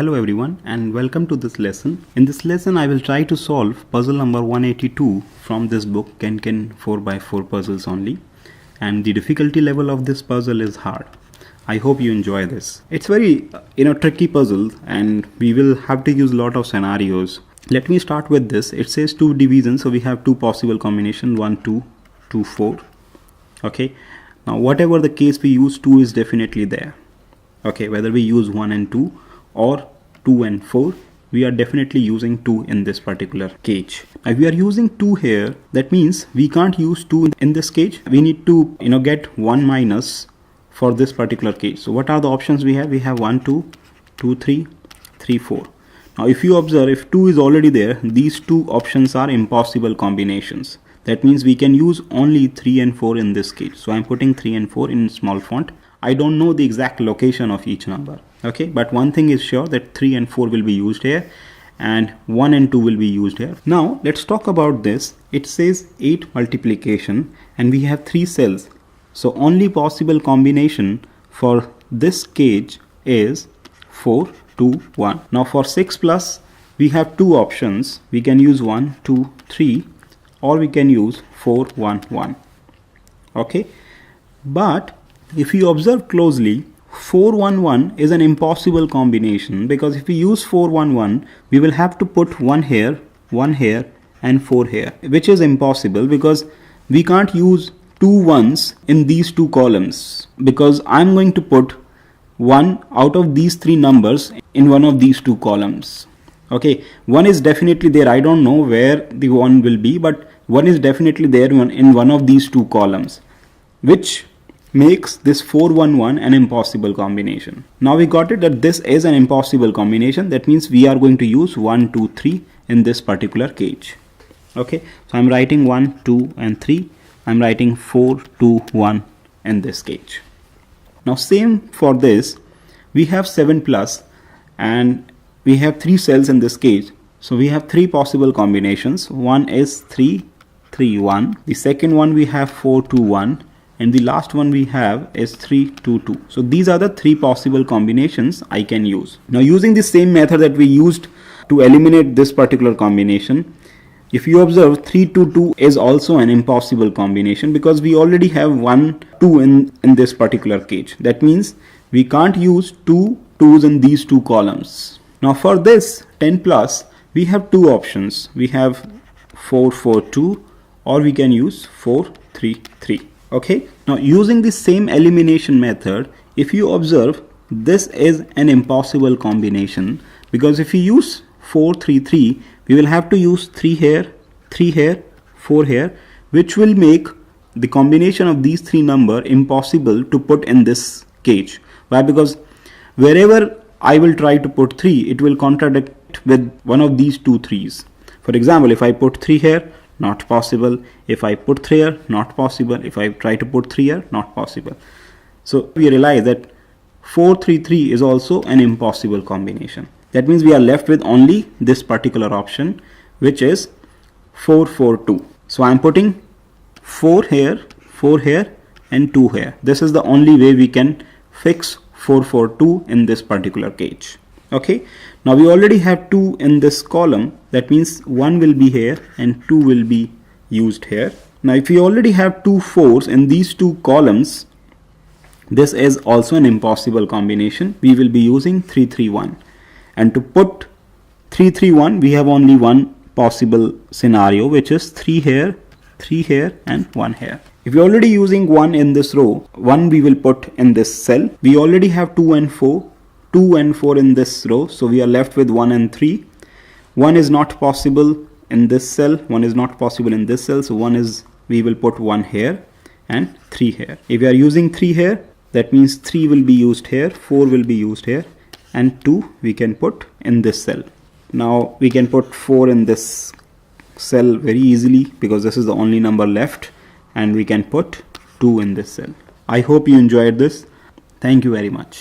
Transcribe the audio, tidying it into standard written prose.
Hello everyone and welcome to this lesson. In this lesson I will try to solve puzzle number 182 from this book Kenken 4x4 puzzles only, and the difficulty level of this puzzle is hard. I hope you enjoy this. It's very tricky puzzle and we will have to use a lot of scenarios. Let me start with this. It says 2 divisions, so we have 2 possible combinations, 1 2 2 4. Okay, now whatever the case we use, 2 is definitely there. Okay, whether we use 1 and 2 or 2 and 4, we are definitely using 2 in this particular cage. If we are using 2 here, that means we can't use 2 in this cage. We need to get 1 minus for this particular cage. So what are the options we have? We have 1 2 2 3 3 4. Now if you observe, if 2 is already there, these 2 options are impossible combinations. That means we can use only 3 and 4 in this cage. So I'm putting 3 and 4 in small font. I don't know the exact location of each number. Okay, but one thing is sure, that 3 and 4 will be used here and 1 and 2 will be used here. Now let's talk about this. It says 8 multiplication and we have 3 cells. So only possible combination for this cage is 4 2 1. Now for 6 plus, we have 2 options. We can use 1 2 3 or we can use 4 1 1. Okay, but if you observe closely, 4 1 1 is an impossible combination, because if we use 4 1 1, we will have to put 1 here and 4 here, which is impossible because we can't use 2 ones in these 2 columns, because I'm going to put 1 out of these 3 numbers in one of these 2 columns. Okay, 1 is definitely there. I don't know where the 1 will be, but 1 is definitely there in one of these 2 columns, which makes this 4 1 1 an impossible combination. Now we got it that this is an impossible combination. That means we are going to use 1 2 3 in this particular cage. Okay, so I'm writing 1 2 and 3. I'm writing 4 2 1 in this cage. Now same for this, we have 7 plus and we have 3 cells in this cage. So we have 3 possible combinations. One is 3 3 1. The second one we have 4 2 1. And the last one we have is 3 2 2. So these are the 3 possible combinations I can use. Now using the same method that we used to eliminate this particular combination, if you observe, 3 2 2 is also an impossible combination because we already have 1 2 in this particular cage. That means we can't use 2 2s in these 2 columns. Now for this 10 plus, we have 2 options. We have 4 4 2 or we can use 4 3 3. Okay, now using the same elimination method, if you observe, this is an impossible combination, because if you use 4 3 3, we will have to use 3 here, 4 here, which will make the combination of these 3 numbers impossible to put in this cage. Why? Because wherever I will try to put 3, it will contradict with one of these 2 3s. For example, if I put 3 here, not possible. If I put 3 here, not possible. If I try to put 3 here, not possible. So we realize that 4 3 3 is also an impossible combination. That means we are left with only this particular option, which is 4 4 2. So I'm putting 4 here and 2 here. This is the only way we can fix 4 4 2 in this particular cage. Okay, now we already have 2 in this column. That means 1 will be here and 2 will be used here. Now if we already have 2 4s in these 2 columns, this is also an impossible combination. We will be using 3 3 1. And to put 3 3 1, we have only one possible scenario, which is 3 here and 1 here. If we're already using 1 in this row, 1 we will put in this cell. We already have 2 and 4. 2 and 4 in this row, so we are left with 1 and 3. 1 is not possible in this cell, 1 is not possible in this cell, so we will put 1 here and 3 here. If we are using 3 here, that means 3 will be used here, 4 will be used here, and 2 we can put in this cell. Now we can put 4 in this cell very easily because this is the only number left, and we can put 2 in this cell. I hope you enjoyed this. Thank you very much.